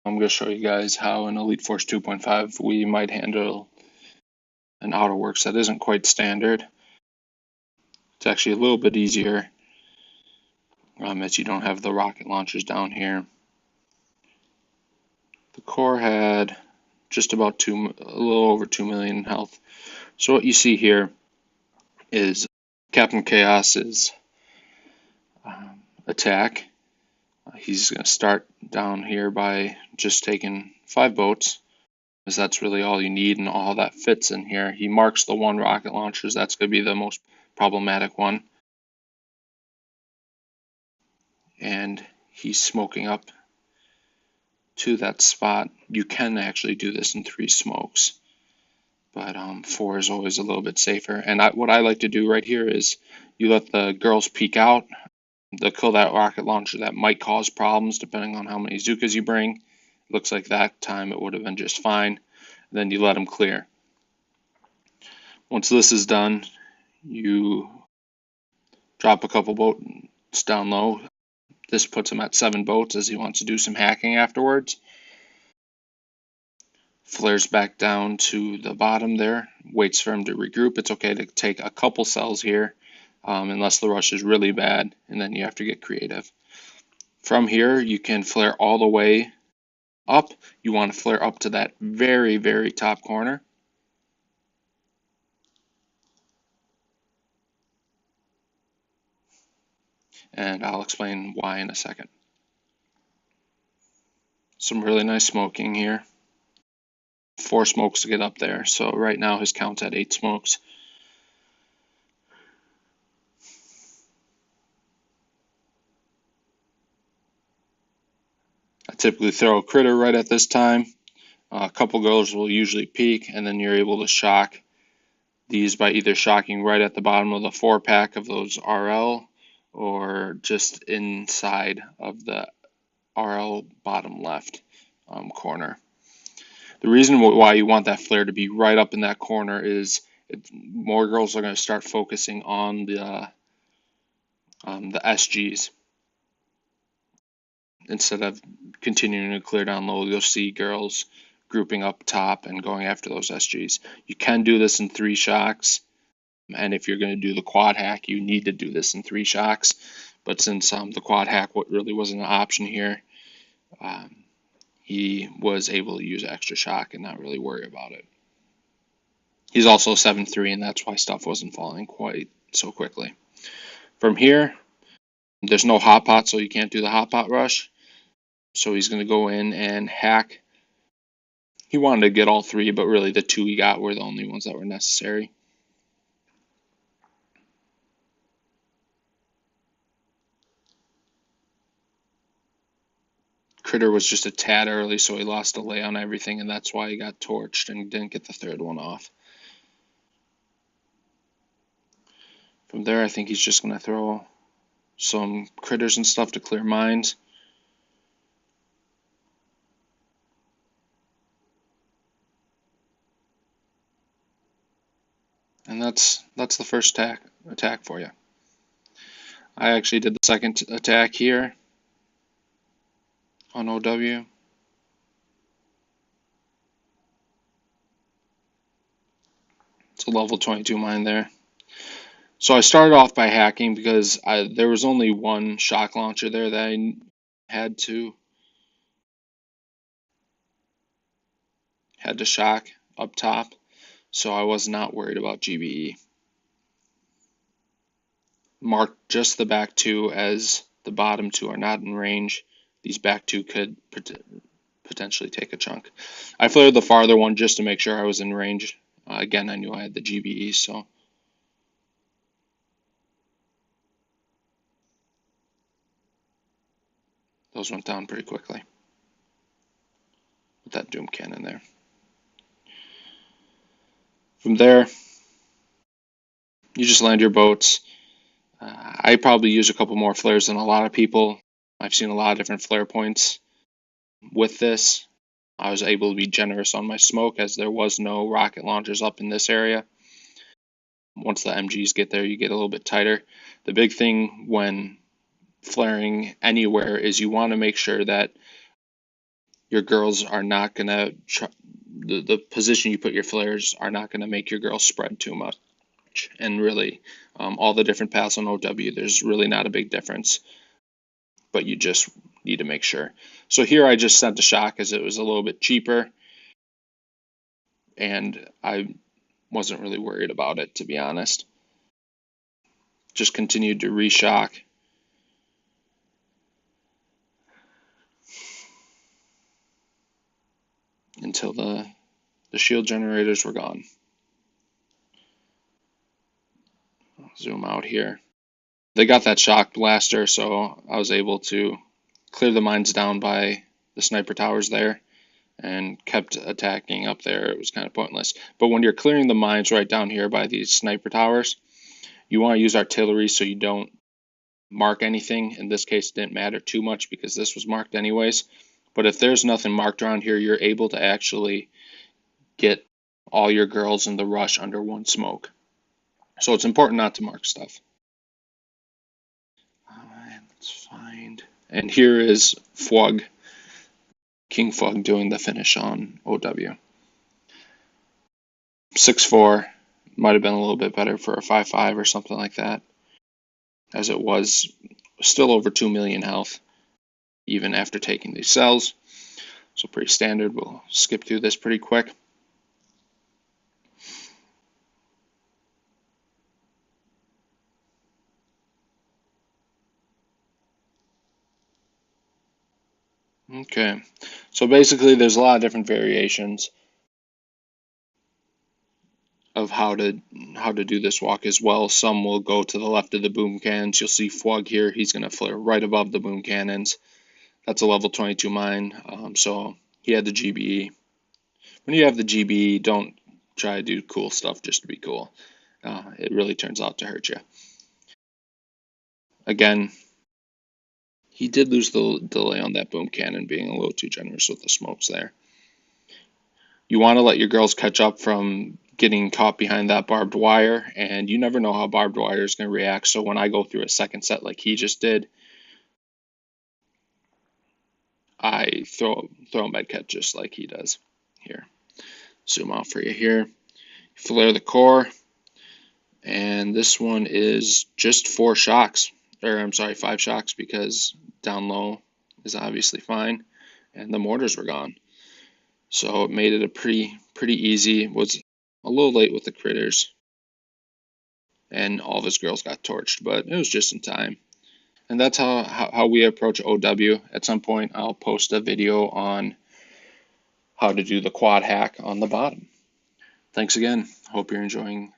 I'm going to show you guys how in Elite Force 2.5 we might handle an OutWorks that isn't quite standard. It's actually a little bit easier as you don't have the rocket launchers down here. The core had just about a little over 2 million in health. So what you see here is Captain Chaos's attack. He's going to start down here by just taking 5 boats, because that's really all you need and all that fits in here. He marks the 1 rocket launchers. That's going to be the most problematic one. And he's smoking up to that spot. You can actually do this in 3 smokes, but 4 is always a little bit safer. And what I like to do right here is you let the girls peek out. They'll kill that rocket launcher. That might cause problems depending on how many Zookas you bring. Looks like that time it would have been just fine. Then you let them clear. Once this is done, you drop a couple boats down low. This puts him at 7 boats as he wants to do some hacking afterwards. Flares back down to the bottom there, waits for him to regroup. It's okay to take a couple cells here, unless the rush is really bad, and then you have to get creative. From here, you can flare all the way up. You want to flare up to that very, very top corner. And I'll explain why in a second. Some really nice smoking here. 4 smokes to get up there, so right now his count's at 8 smokes. I typically throw a critter right at this time. A couple girls will usually peek, and then you're able to shock these by either shocking right at the bottom of the 4-pack of those RL or just inside of the RL bottom left corner. The reason why you want that flare to be right up in that corner is more girls are going to start focusing on the SGs. Instead of continuing to clear down low, you'll see girls grouping up top and going after those SGs. You can do this in 3 shocks, and if you're going to do the quad hack, you need to do this in 3 shocks. But since the quad hack really wasn't an option here, he was able to use extra shock and not really worry about it. He's also 7-3, and that's why stuff wasn't falling quite so quickly. From here, there's no hot pot, so you can't do the hot pot rush. So he's going to go in and hack. He wanted to get all 3, but really the 2 he got were the only ones that were necessary. Critter was just a tad early, so he lost a lay on everything, and that's why he got torched and didn't get the 3rd one off. From there, I think he's just going to throw some critters and stuff to clear mines. And that's the first attack for you. I actually did the second attack here on OW. It's a level 22 mine there. So I started off by hacking because there was only 1 shock launcher there that I had to shock up top, so I was not worried about GBE. Mark just the back 2 as the bottom 2 are not in range. These back 2 could potentially take a chunk. I flared the farther one just to make sure I was in range. Again, I knew I had the GBE, so those went down pretty quickly with that Doom Cannon there. From there, you just land your boats. I probably use a couple more flares than a lot of people. I've seen a lot of different flare points with this. I was able to be generous on my smoke as there was no rocket launchers up in this area. Once the MGs get there, you get a little bit tighter. The big thing when flaring anywhere is you want to make sure that your girls are not gonna the position you put your flares are not gonna make your girls spread too much. And really, all the different paths on OW, there's really not a big difference, but you just need to make sure. So here I just sent a shock as it was a little bit cheaper, and I wasn't really worried about it, to be honest. Just continued to reshock until the shield generators were gone. I'll zoom out here. They got that shock blaster, so I was able to clear the mines down by the sniper towers there and kept attacking up there. It was kind of pointless. But when you're clearing the mines right down here by these sniper towers, you want to use artillery so you don't mark anything. In this case, it didn't matter too much because this was marked anyways. But if there's nothing marked around here, you're able to actually get all your girls in the rush under one smoke. So it's important not to mark stuff. Let's find. And here is Fwug, King Fwug, doing the finish on OW. 6-4, might have been a little bit better for a 5-5 or something like that, as it was still over 2 million health, even after taking these cells. So pretty standard. We'll skip through this pretty quick. Okay, so basically there's a lot of different variations of how to do this walk as well. Some will go to the left of the boom cannons. You'll see Fwug here. He's going to flare right above the boom cannons. That's a level 22 mine, so he had the GBE. When you have the GBE, don't try to do cool stuff just to be cool. It really turns out to hurt you. Again, he did lose the delay on that boom cannon, being a little too generous with the smokes there. You want to let your girls catch up from getting caught behind that barbed wire, and you never know how barbed wire is going to react. So when I go through a second set like he just did, I throw a med kit just like he does. Here, zoom out for you here. Flare the core, and this one is just 4 shocks, or I'm sorry, 5 shocks, because down low is obviously fine, and the mortars were gone. So it made it a pretty easy. Was a little late with the critters, and all of his girls got torched, but it was just in time. And that's how we approach OW. At some point, I'll post a video on how to do the quad hack on the bottom. Thanks again. Hope you're enjoying